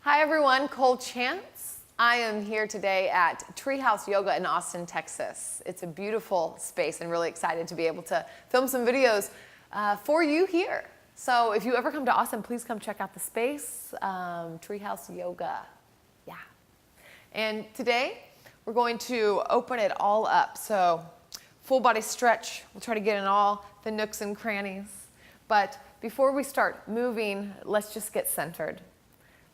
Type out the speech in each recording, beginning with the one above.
Hi everyone, Cole Chance. I am here today at Treehouse Yoga in Austin, Texas. It's a beautiful space and really excited to be able to film some videos for you here. So if you ever come to Austin, please come check out the space, Treehouse Yoga. Yeah. And today we're going to open it all up. So full body stretch. We'll try to get in all the nooks and crannies. But before we start moving, let's just get centered.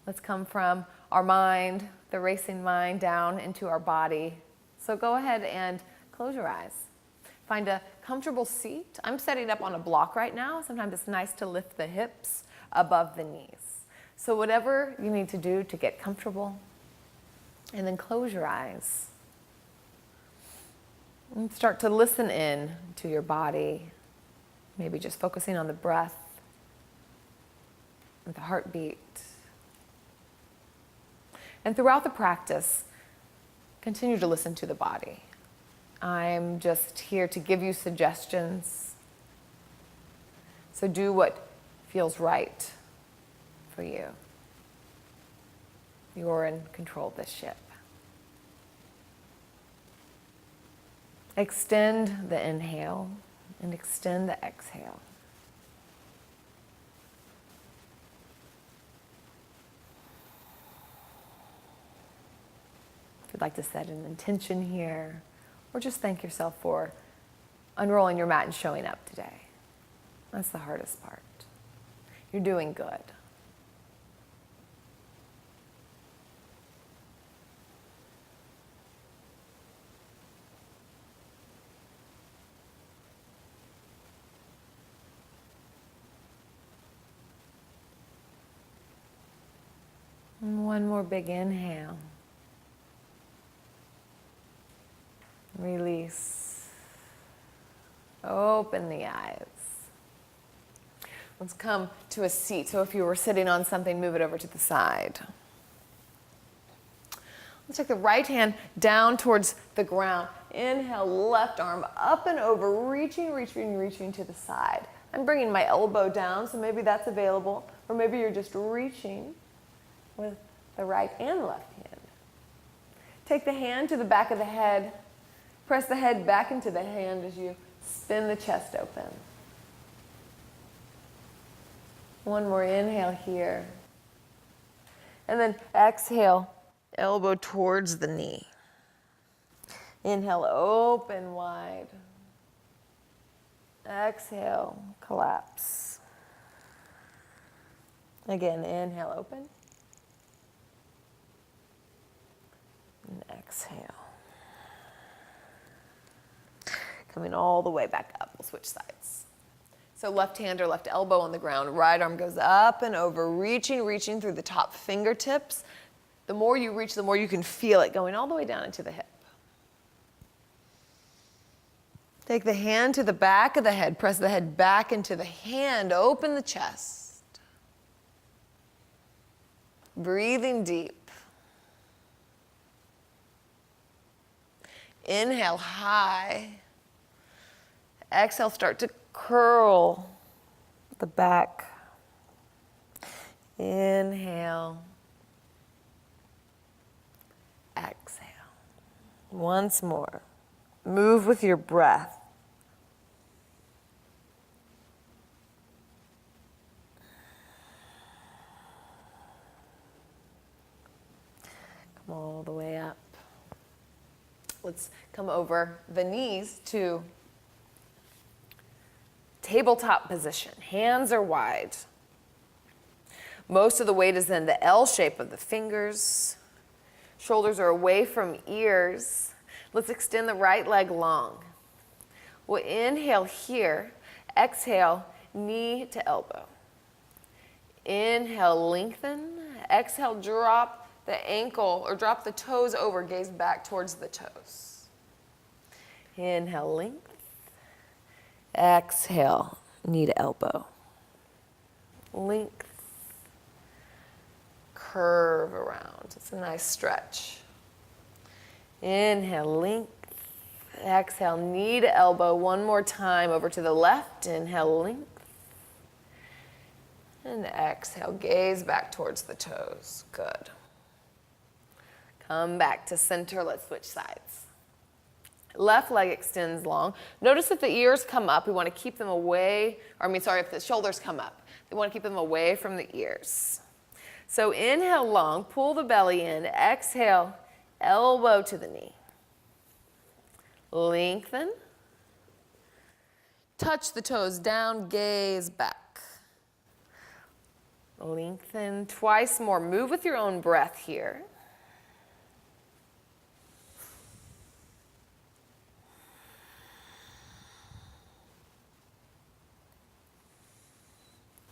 Let's come from our mind, the racing mind, down into our body. So go ahead and close your eyes. Find a comfortable seat. I'm setting up on a block right now. Sometimes it's nice to lift the hips above the knees. So whatever you need to do to get comfortable, and then close your eyes. And start to listen in to your body, maybe just focusing on the breath, with the heartbeat. And throughout the practice, continue to listen to the body. I'm just here to give you suggestions. So do what feels right for you. You're in control of this ship. Extend the inhale and extend the exhale. If you'd like to set an intention here, or just thank yourself for unrolling your mat and showing up today. That's the hardest part. You're doing good. And one more big inhale. Release. Open the eyes. Let's come to a seat. So if you were sitting on something, move it over to the side. Let's take the right hand down towards the ground. Inhale, left arm up and over, reaching to the side. I'm bringing my elbow down, so maybe that's available. Or maybe you're just reaching with the right and left hand. Take the hand to the back of the head. Press the head back into the hand as you spin the chest open. One more inhale here. And then exhale, elbow towards the knee. Inhale, open wide. Exhale, collapse. Again, inhale, open. And exhale. Coming all the way back up. We'll switch sides. So left hand or left elbow on the ground. Right arm goes up and over, reaching through the top fingertips. The more you reach, the more you can feel it going all the way down into the hip. Take the hand to the back of the head. Press the head back into the hand. Open the chest. Breathing deep. Inhale high. Exhale, start to curl the back. Inhale. Exhale. Once more. Move with your breath. Come all the way up. Let's come over the knees to tabletop position. Hands are wide. Most of the weight is in the L shape of the fingers. Shoulders are away from ears. Let's extend the right leg long. We'll inhale here. Exhale, knee to elbow. Inhale, lengthen. Exhale, drop the ankle or drop the toes over, gaze back towards the toes. Inhale, length. Exhale, knee to elbow. Length. Curve around. It's a nice stretch. Inhale, length. Exhale, knee to elbow. One more time over to the left. Inhale, length. And exhale, gaze back towards the toes. Good. Come back to center. Let's switch sides. Left leg extends long. Notice if the ears come up, we want to keep them away, if the shoulders come up, we want to keep them away from the ears. So inhale long, pull the belly in, exhale, elbow to the knee. Lengthen. Touch the toes down, gaze back. Lengthen twice more. Move with your own breath here.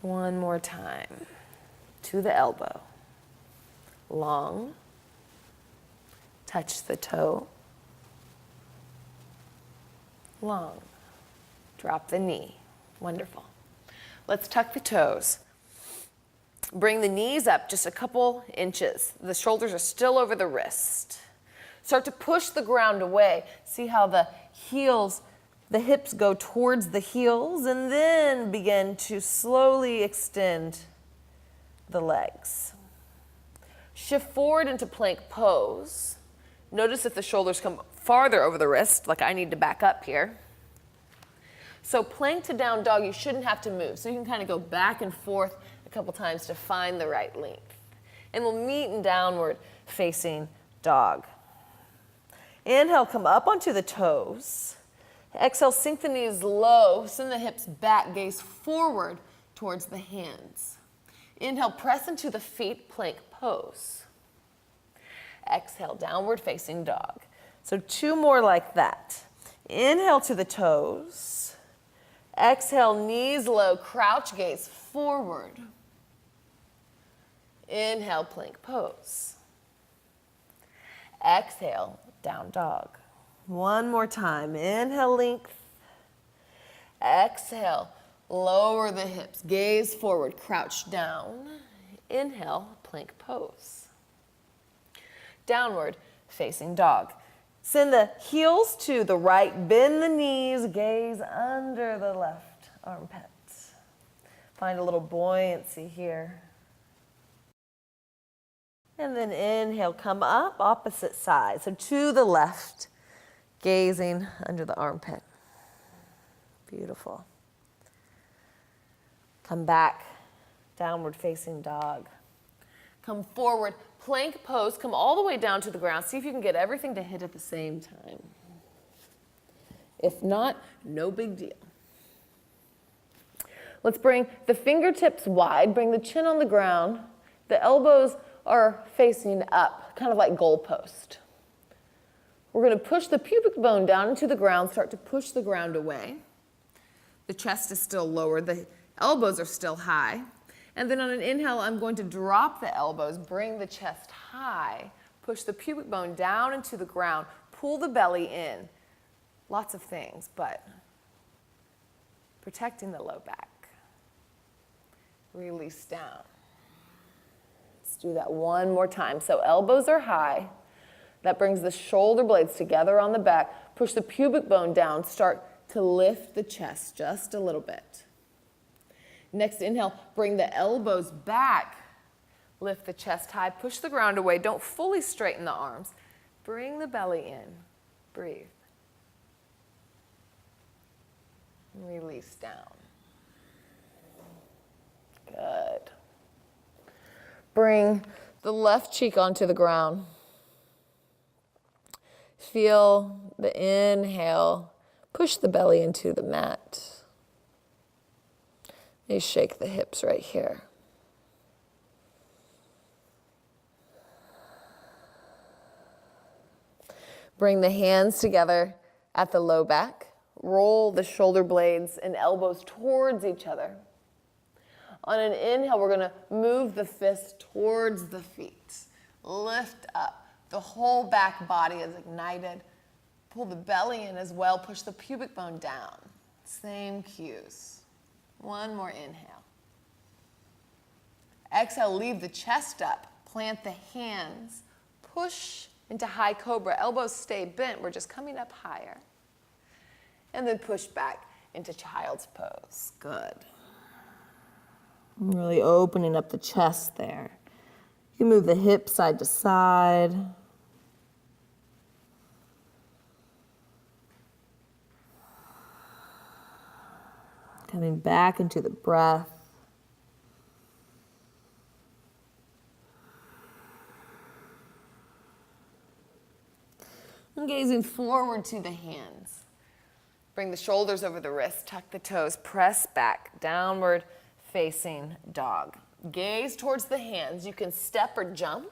One more time. To the elbow. Long. Touch the toe. Long. Drop the knee. Wonderful. Let's tuck the toes. Bring the knees up just a couple inches. The shoulders are still over the wrist. Start to push the ground away. See how the hips go towards the heels, and then begin to slowly extend the legs. Shift forward into plank pose. Notice if the shoulders come farther over the wrist, like I need to back up here. So plank to down dog, you shouldn't have to move. So you can kind of go back and forth a couple times to find the right length. And we'll meet in downward facing dog. Inhale, come up onto the toes. Exhale, sink the knees low, send the hips back, gaze forward towards the hands. Inhale, press into the feet, plank pose. Exhale, downward facing dog. So 2 more like that. Inhale to the toes. Exhale, knees low, crouch, gaze forward. Inhale, plank pose. Exhale, down dog. 1 more time. Inhale, length. Exhale, lower the hips, gaze forward, crouch down. Inhale, plank pose. Downward facing dog. Send the heels to the right, bend the knees, gaze under the left armpit. Find a little buoyancy here. And then inhale, come up, opposite side. So to the left, gazing under the armpit. Beautiful. Come back, downward facing dog. Come forward, plank pose, come all the way down to the ground. See if you can get everything to hit at the same time. If not, no big deal. Let's bring the fingertips wide, bring the chin on the ground. The elbows are facing up, kind of like goalpost. We're going to push the pubic bone down into the ground, start to push the ground away. The chest is still lower, the elbows are still high. And then on an inhale, I'm going to drop the elbows, bring the chest high, push the pubic bone down into the ground, pull the belly in. Lots of things, but protecting the low back. Release down. Let's do that one more time. So elbows are high. That brings the shoulder blades together on the back. Push the pubic bone down. Start to lift the chest just a little bit. Next inhale, bring the elbows back. Lift the chest high. Push the ground away. Don't fully straighten the arms. Bring the belly in. Breathe. Release down. Good. Bring the left cheek onto the ground. Feel the inhale. Push the belly into the mat. You shake the hips right here. Bring the hands together at the low back. Roll the shoulder blades and elbows towards each other. On an inhale, we're going to move the fists towards the feet. Lift up. The whole back body is ignited. Pull the belly in as well. Push the pubic bone down. Same cues. One more inhale. Exhale, leave the chest up. Plant the hands. Push into high cobra. Elbows stay bent. We're just coming up higher. And then push back into child's pose. Good. Really opening up the chest there. You can move the hips side to side. Coming back into the breath. And gazing forward to the hands. Bring the shoulders over the wrists, tuck the toes, press back, downward facing dog. Gaze towards the hands. You can step or jump.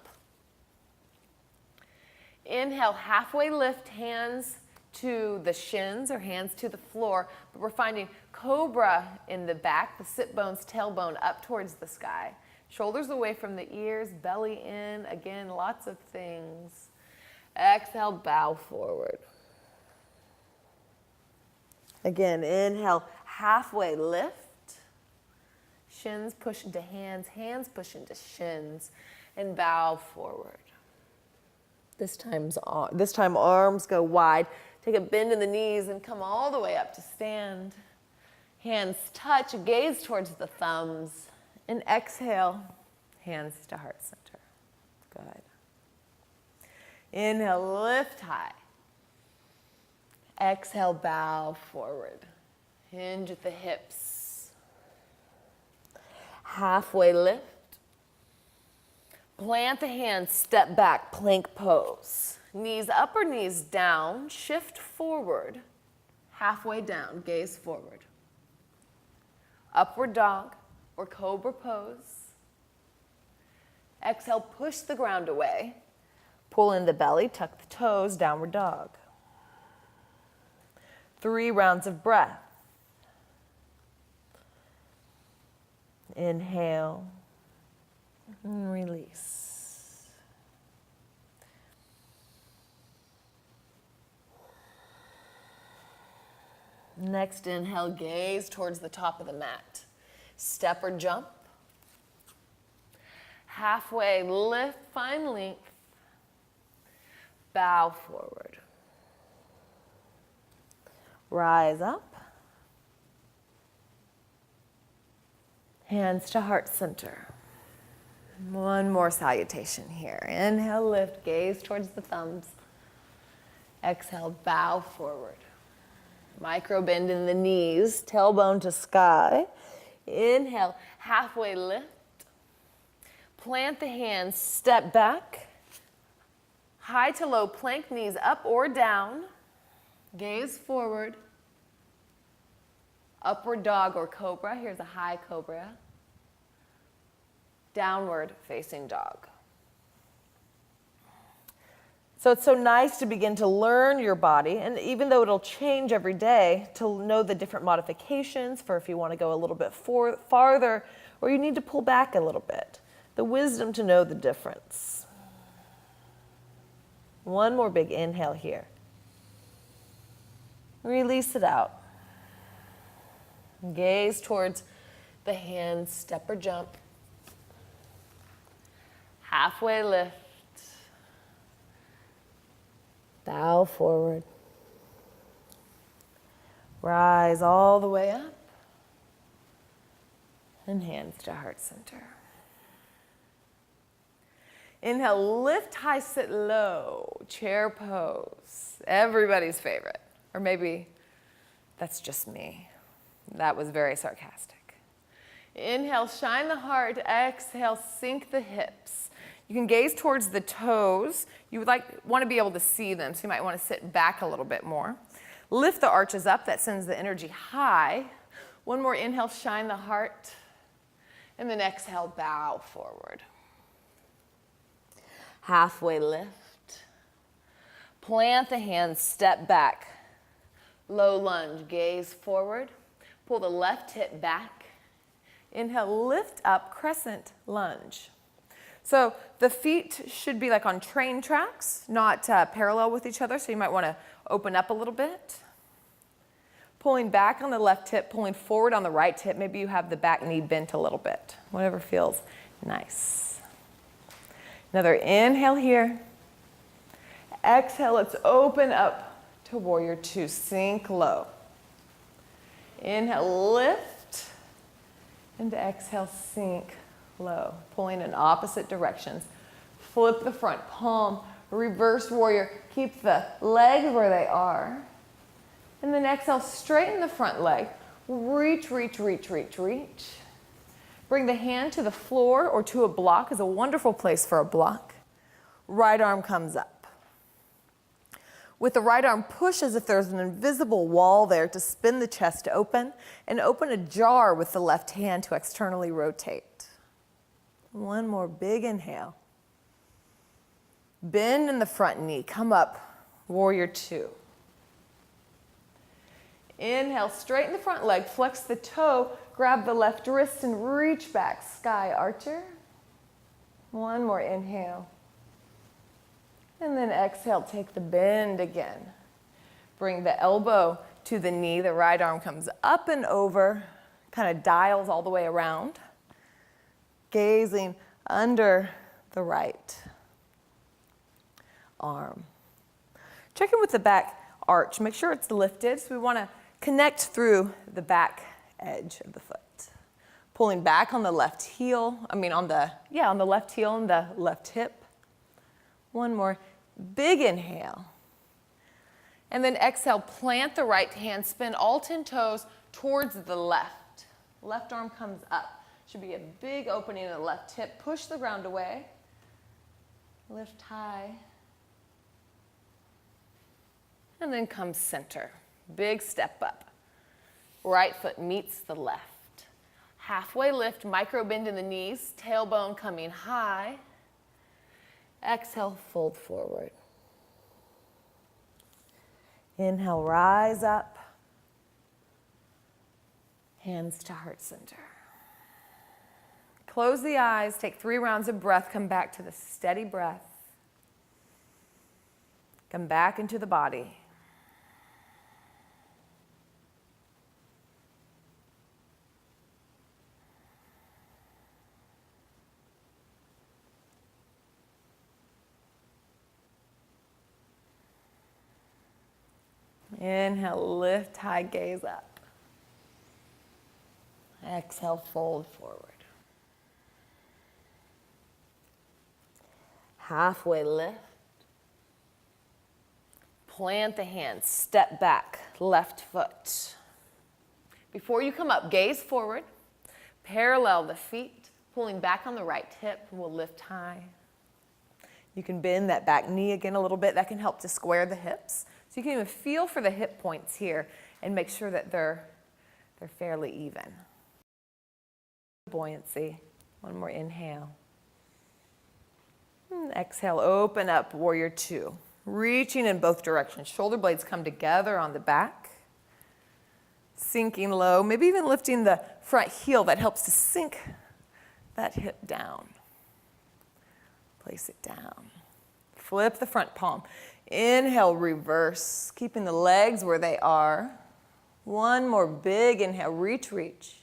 Inhale, halfway lift, hands to the shins or hands to the floor. But we're finding cobra in the back, the sit bones, tailbone up towards the sky. Shoulders away from the ears, belly in. Again, lots of things. Exhale, bow forward. Again, inhale, halfway lift. Shins push into hands, hands push into shins, and bow forward. This time arms go wide. Take a bend in the knees and come all the way up to stand. Hands touch, gaze towards the thumbs, and exhale, hands to heart center. Good. Inhale, lift high. Exhale, bow forward. Hinge at the hips. Halfway lift. Plant the hands, step back, plank pose. Knees up or knees down, shift forward. Halfway down, gaze forward. Upward dog or cobra pose. Exhale, push the ground away. Pull in the belly, tuck the toes, downward dog. 3 rounds of breath. Inhale and release. Next inhale, gaze towards the top of the mat. Step or jump. Halfway lift, find length. Bow forward. Rise up. Hands to heart center. One more salutation here. Inhale, lift, gaze towards the thumbs. Exhale, bow forward. Micro bend in the knees, tailbone to sky. Inhale, halfway lift. Plant the hands, step back. High to low plank, knees up or down. Gaze forward. Upward dog or cobra. Here's a high cobra. Downward facing dog. So it's so nice to begin to learn your body, and even though it'll change every day, to know the different modifications for if you want to go a little bit farther or you need to pull back a little bit. The wisdom to know the difference. One more big inhale here. Release it out. Gaze towards the hands, step or jump. Halfway lift. Bow forward. Rise all the way up. And hands to heart center. Inhale, lift high, sit low, chair pose. Everybody's favorite. Or maybe that's just me. That was very sarcastic. Inhale, shine the heart. Exhale, sink the hips. You can gaze towards the toes. You would want to be able to see them, so you might want to sit back a little bit more. Lift the arches up. That sends the energy high. One more inhale, shine the heart. And then exhale, bow forward. Halfway lift. Plant the hands, step back. Low lunge, gaze forward. Pull the left hip back. Inhale, lift up, crescent lunge. So the feet should be like on train tracks, not parallel with each other, so you might want to open up a little bit. Pulling back on the left hip, pulling forward on the right hip. Maybe you have the back knee bent a little bit, whatever feels nice. Another inhale here. Exhale, let's open up to warrior two, sink low. Inhale, lift. And exhale, sink low, pulling in opposite directions. Flip the front palm, reverse warrior. Keep the legs where they are. And then exhale, straighten the front leg. Reach, reach, reach, reach, reach. Bring the hand to the floor or to a block is a wonderful place for a block. Right arm comes up. With the right arm, push as if there's an invisible wall there to spin the chest open and open ajar with the left hand to externally rotate. One more big inhale. Bend in the front knee, come up, warrior two. Inhale, straighten the front leg, flex the toe, grab the left wrist and reach back, sky archer. One more inhale. And then exhale, take the bend again. Bring the elbow to the knee, the right arm comes up and over, kind of dials all the way around. Gazing under the right arm. Check in with the back arch, make sure it's lifted. So we want to connect through the back edge of the foot. Pulling back on the left heel, on the left heel and the left hip. One more big inhale. And then exhale, plant the right hand, spin all 10 toes towards the left. Left arm comes up. Should be a big opening in the left hip. Push the ground away. Lift high. And then come center. Big step up. Right foot meets the left. Halfway lift, micro bend in the knees, tailbone coming high. Exhale, fold forward. Inhale, rise up. Hands to heart center. Close the eyes, take 3 rounds of breath, come back to the steady breath. Come back into the body. Inhale, lift, high gaze up. Exhale, fold forward. Halfway lift. Plant the hands, step back, left foot. Before you come up, gaze forward, parallel the feet, pulling back on the right hip, we'll lift high. You can bend that back knee again a little bit, that can help to square the hips. So you can even feel for the hip points here and make sure that they're fairly even. Buoyancy, one more inhale. And exhale, open up, warrior two. Reaching in both directions. Shoulder blades come together on the back. Sinking low, maybe even lifting the front heel. That helps to sink that hip down. Place it down. Flip the front palm. Inhale, reverse, keeping the legs where they are. One more big inhale, reach, reach.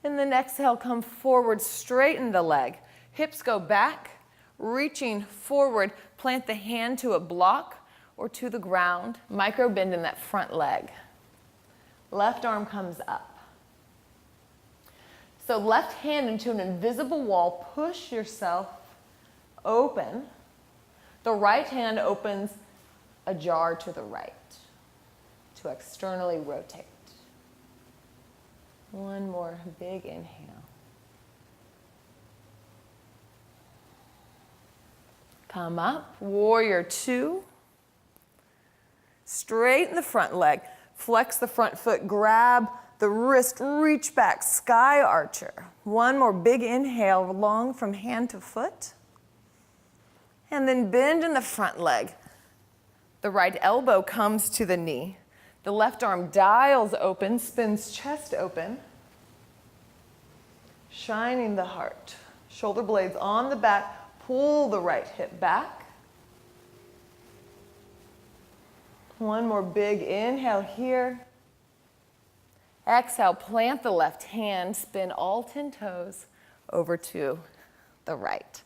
And then exhale, come forward, straighten the leg. Hips go back, reaching forward, plant the hand to a block or to the ground. Micro bend in that front leg. Left arm comes up. So left hand into an invisible wall, push yourself open. The right hand opens ajar to the right to externally rotate. One more big inhale. Come up, warrior two. Straighten the front leg, flex the front foot, grab the wrist, reach back, sky archer. One more big inhale, long from hand to foot. And then bend in the front leg. The right elbow comes to the knee. The left arm dials open, spins chest open. Shining the heart. Shoulder blades on the back. Pull the right hip back. One more big inhale here. Exhale, plant the left hand, spin all 10 toes over to the right.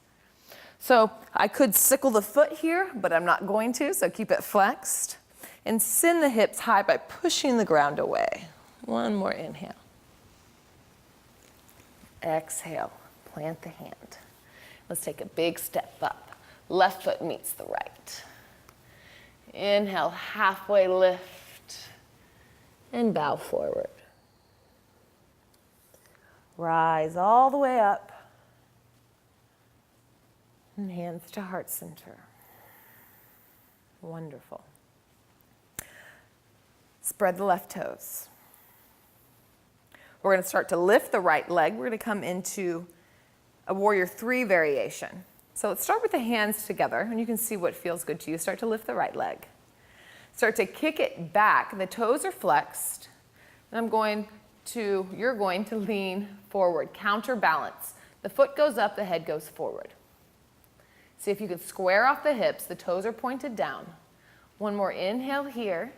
So I could sickle the foot here, but I'm not going to, so keep it flexed. And send the hips high by pushing the ground away. One more inhale. Exhale, plant the hand. Let's take a big step up. Left foot meets the right. Inhale, halfway lift and bow forward. Rise all the way up and hands to heart center. Wonderful. Spread the left toes. We're going to start to lift the right leg. We're going to come into a warrior 3 variation. So let's start with the hands together, and you can see what feels good to you. Start to lift the right leg. Start to kick it back. The toes are flexed. And you're going to lean forward, counterbalance. The foot goes up, the head goes forward. See if you can square off the hips. The toes are pointed down. One more inhale here.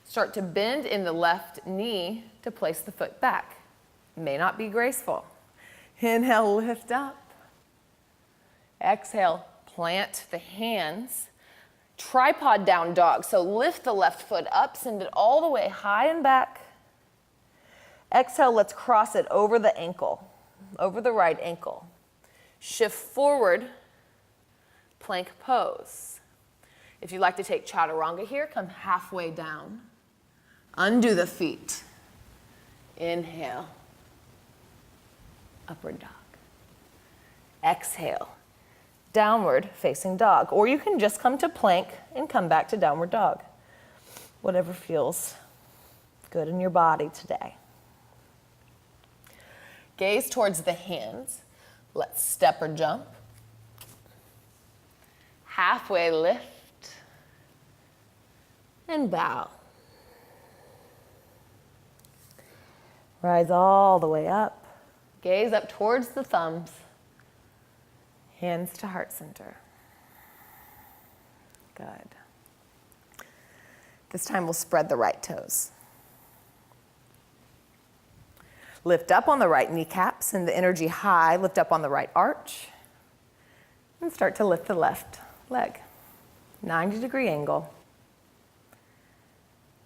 Start to bend in the left knee to place the foot back. May not be graceful. Inhale, lift up. Exhale, plant the hands. Tripod down dog. So lift the left foot up, send it all the way high and back. Exhale, let's cross it over the ankle, over the right ankle. Shift forward, plank pose. If you'd like to take chaturanga here, come halfway down. Undo the feet. Inhale, upward dog. Exhale, downward facing dog. Or you can just come to plank and come back to downward dog. Whatever feels good in your body today. Gaze towards the hands. Let's step or jump. Halfway lift and bow. Rise all the way up. Gaze up towards the thumbs. Hands to heart center. Good. This time we'll spread the right toes. Lift up on the right kneecap, send the energy high, lift up on the right arch, and start to lift the left leg. 90-degree angle.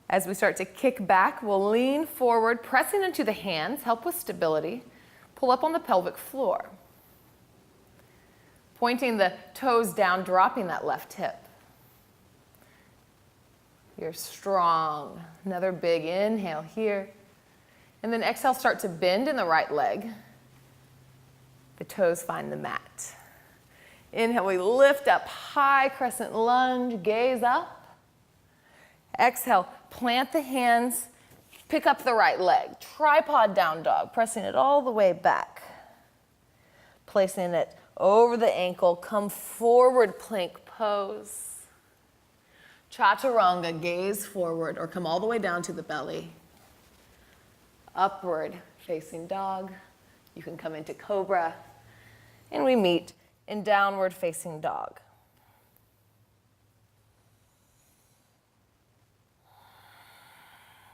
As we start to kick back, we'll lean forward, pressing into the hands, help with stability. Pull up on the pelvic floor. Pointing the toes down, dropping that left hip. You're strong. Another big inhale here. And then exhale, start to bend in the right leg. The toes find the mat. Inhale, we lift up high, crescent lunge, gaze up. Exhale, plant the hands, pick up the right leg. Tripod down dog, pressing it all the way back. Placing it over the ankle, come forward, plank pose. Chaturanga, gaze forward or come all the way down to the belly. Upward facing dog. You can come into cobra. And we meet in downward facing dog.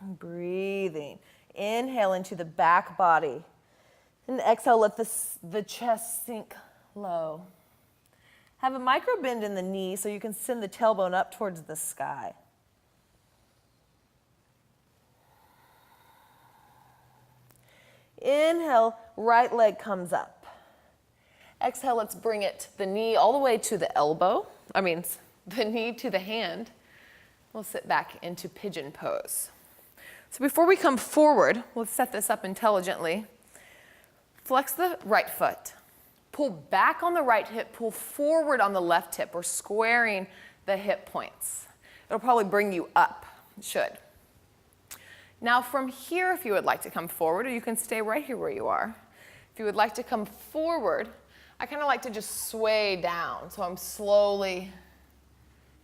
Breathing. Inhale into the back body. And exhale, let the chest sink low. Have a micro bend in the knee so you can send the tailbone up towards the sky. Inhale, right leg comes up. Exhale, let's bring the knee all the way to the elbow. The knee to the hand. We'll sit back into pigeon pose. So before we come forward, let's set this up intelligently. Flex the right foot. Pull back on the right hip, pull forward on the left hip. We're squaring the hip points. It'll probably bring you up. It should. Now from here, if you would like to come forward, or you can stay right here where you are. If you would like to come forward, I kind of like to just sway down. So I'm slowly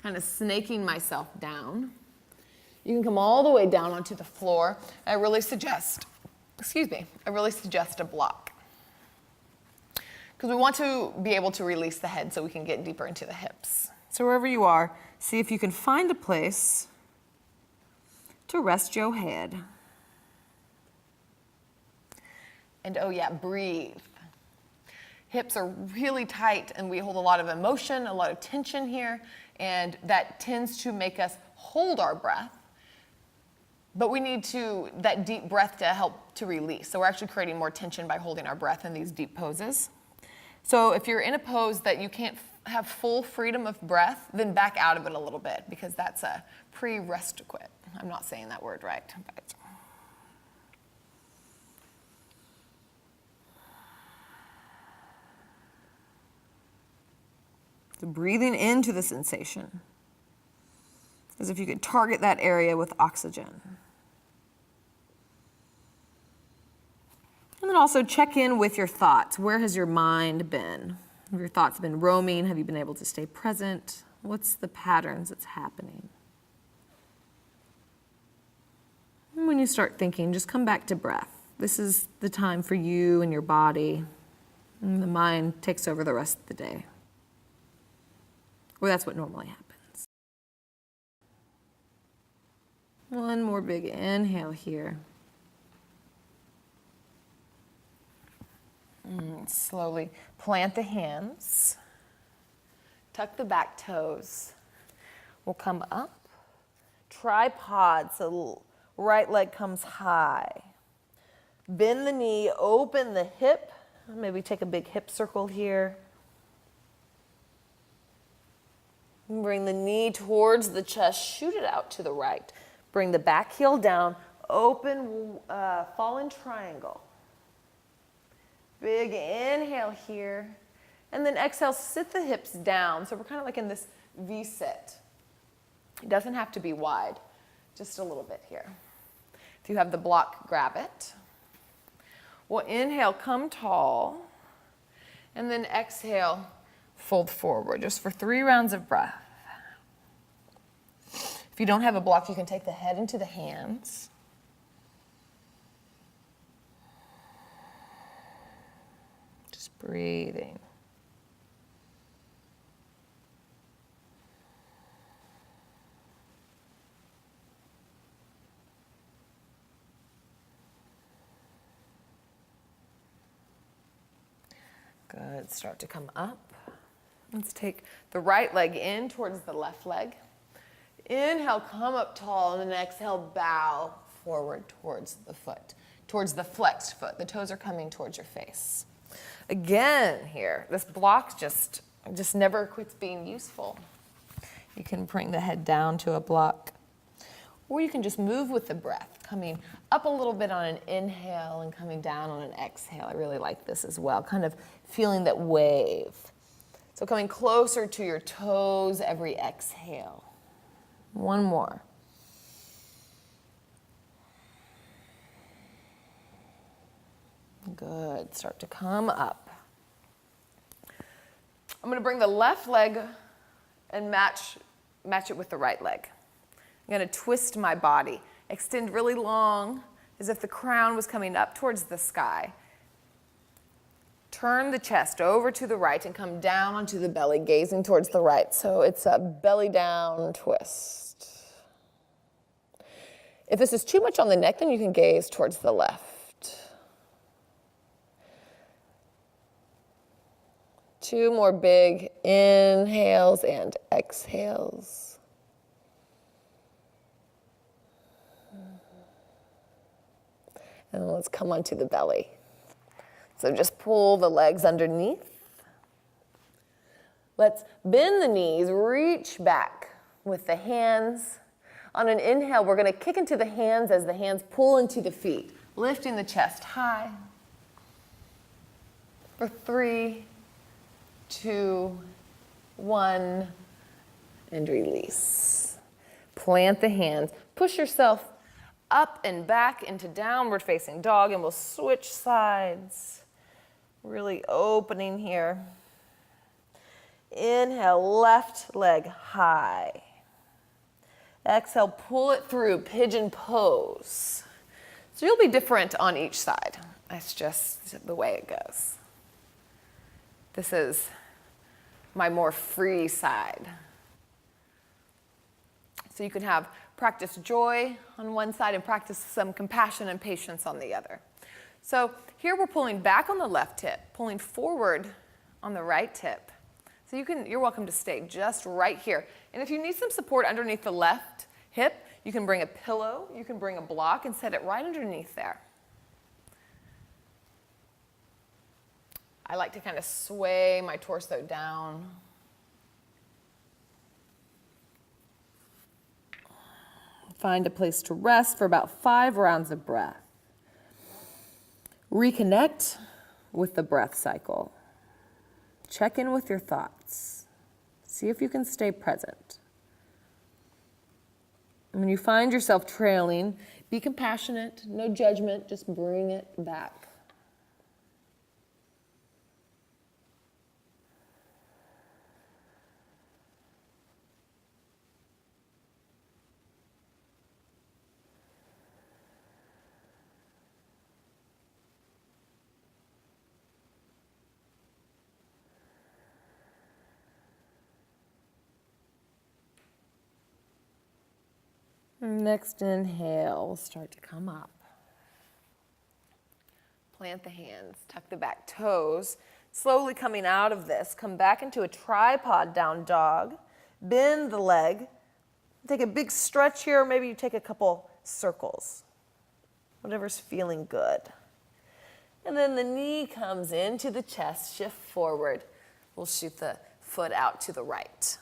kind of snaking myself down. You can come all the way down onto the floor. I really suggest a block. Because we want to be able to release the head so we can get deeper into the hips. So wherever you are, see if you can find a place to rest your head. And oh yeah, breathe. Hips are really tight and we hold a lot of emotion, a lot of tension here, and that tends to make us hold our breath. But we need that deep breath to help to release. So we're actually creating more tension by holding our breath in these deep poses. So if you're in a pose that you can't have full freedom of breath, then back out of it a little bit, because that's a pre-restitute. I'm not saying that word right. But. So breathing into the sensation, as if you could target that area with oxygen. And then also check in with your thoughts. Where has your mind been? Have your thoughts been roaming? Have you been able to stay present? What's the patterns that's happening? And when you start thinking, just come back to breath. This is the time for you and your body. And the mind takes over the rest of the day. Well, that's what normally happens. One more big inhale here. Slowly plant the hands. Tuck the back toes. We'll come up. Tripod, so right leg comes high. Bend the knee, open the hip. Maybe take a big hip circle here. Bring the knee towards the chest, shoot it out to the right. Bring the back heel down, open fallen triangle. Big inhale here. And then exhale, sit the hips down. So we're kind of like in this V-sit. It doesn't have to be wide, just a little bit here. If you have the block, grab it. We'll inhale, come tall. And then exhale, fold forward, just for 3 rounds of breath. If you don't have a block, you can take the head into the hands. Just breathing. Good, start to come up. Let's take the right leg in towards the left leg. Inhale, come up tall, and then exhale, bow forward towards the foot, towards the flexed foot. The toes are coming towards your face. Again here, this block just never quits being useful. You can bring the head down to a block, or you can just move with the breath, coming up a little bit on an inhale and coming down on an exhale. I really like this as well, kind of feeling that wave. So coming closer to your toes every exhale. One more. Good. Start to come up. I'm going to bring the left leg and match it with the right leg. I'm going to twist my body, extend really long as if the crown was coming up towards the sky. Turn the chest over to the right and come down onto the belly, gazing towards the right. So it's a belly down twist. If this is too much on the neck, then you can gaze towards the left. 2 more big inhales and exhales. And let's come onto the belly. So just pull the legs underneath. Let's bend the knees, reach back with the hands. On an inhale, we're going to kick into the hands as the hands pull into the feet, lifting the chest high. For 3, 2, 1, and release. Plant the hands. Push yourself up and back into downward facing dog, and we'll switch sides. Really opening here. Inhale, left leg high. Exhale, pull it through, pigeon pose. So you'll be different on each side. That's just the way it goes. This is my more free side. So you can have practice joy on one side and practice some compassion and patience on the other. So here we're pulling back on the left hip, pulling forward on the right hip. So you're welcome to stay just right here. And if you need some support underneath the left hip, You can bring a pillow, you can bring a block and set it right underneath there. I like to kind of sway my torso down. Find a place to rest for about 5 rounds of breath. Reconnect with the breath cycle. Check in with your thoughts. See if you can stay present. When you find yourself trailing, be compassionate, no judgment, just bring it back. Next inhale, we'll start to come up. Plant the hands, tuck the back toes. Slowly coming out of this, come back into a tripod down dog. Bend the leg. Take a big stretch here, or maybe you take a couple circles. Whatever's feeling good. And then the knee comes into the chest, shift forward. We'll shoot the foot out to the right.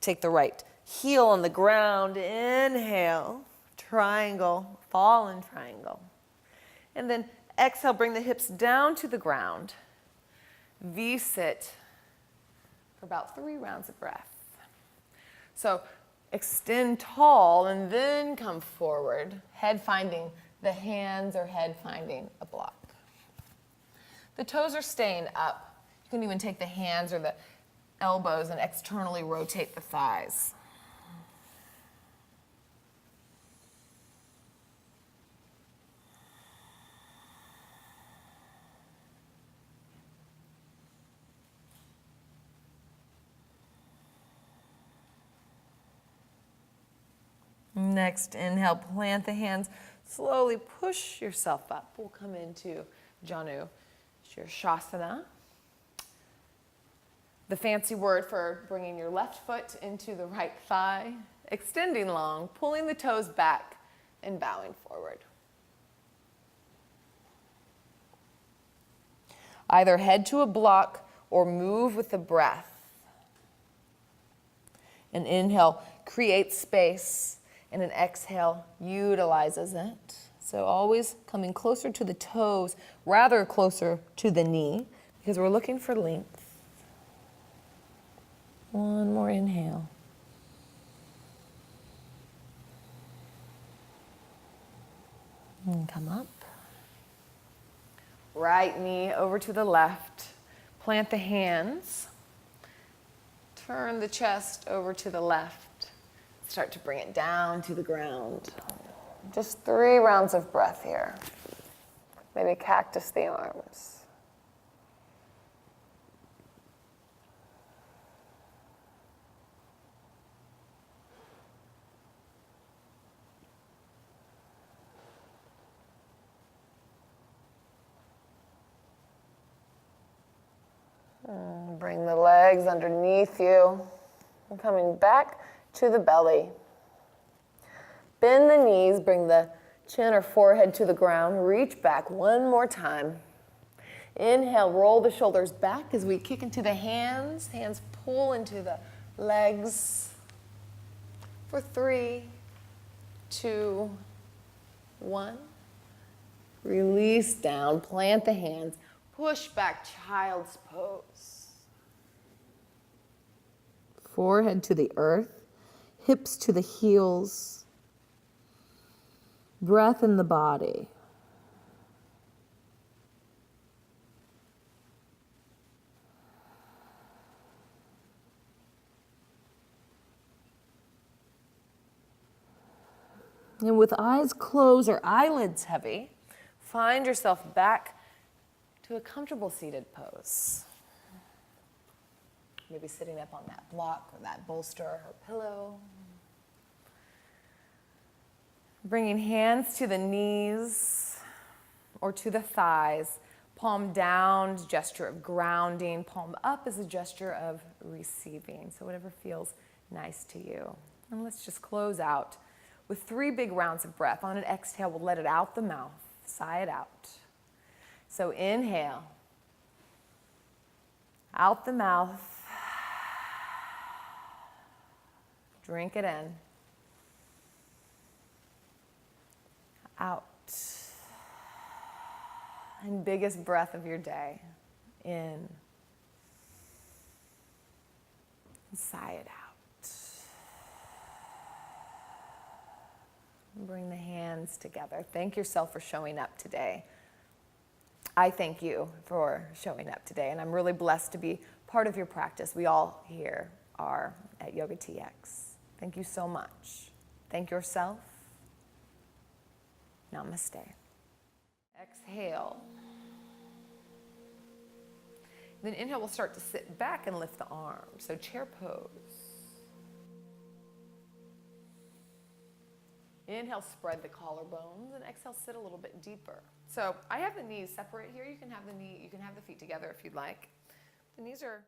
Take the right heel on the ground, inhale, triangle, fall in triangle. And then exhale, bring the hips down to the ground. V-sit for about 3 rounds of breath. So extend tall and then come forward, head finding the hands or head finding a block. The toes are staying up. You can even take the hands or the elbows and externally rotate the thighs. Next, inhale, plant the hands. Slowly push yourself up. We'll come into Janu Shirshasana. The fancy word for bringing your left foot into the right thigh, extending long, pulling the toes back, and bowing forward. Either head to a block or move with the breath. An inhale creates space, and an exhale utilizes it. So always coming closer to the toes, rather closer to the knee, because we're looking for length. One more inhale. And come up. Right knee over to the left. Plant the hands. Turn the chest over to the left. Start to bring it down to the ground. Just 3 rounds of breath here. Maybe cactus the arms. Bring the legs underneath you. And coming back to the belly. Bend the knees, bring the chin or forehead to the ground. Reach back one more time. Inhale, roll the shoulders back as we kick into the hands. Hands pull into the legs. For 3, 2, 1. Release down, plant the hands. Push back, child's pose. Forehead to the earth, hips to the heels. Breath in the body. And with eyes closed or eyelids heavy, find yourself back to a comfortable seated pose. Maybe sitting up on that block or that bolster or pillow. Bringing hands to the knees or to the thighs. Palm down is a gesture of grounding. Palm up is a gesture of receiving. So whatever feels nice to you. And let's just close out with 3 big rounds of breath. On an exhale, we'll let it out the mouth, sigh it out. So inhale, out the mouth, drink it in, out. And biggest breath of your day, in, and sigh it out. Bring the hands together. Thank yourself for showing up today. I thank you for showing up today, and I'm really blessed to be part of your practice. We all here are at Yoga TX. Thank you so much. Thank yourself. Namaste. Exhale. Then inhale, we'll start to sit back and lift the arms. So chair pose. Inhale, spread the collarbones, and exhale, sit a little bit deeper. So I have the knees separate here. You can have the feet together if you'd like. The knees are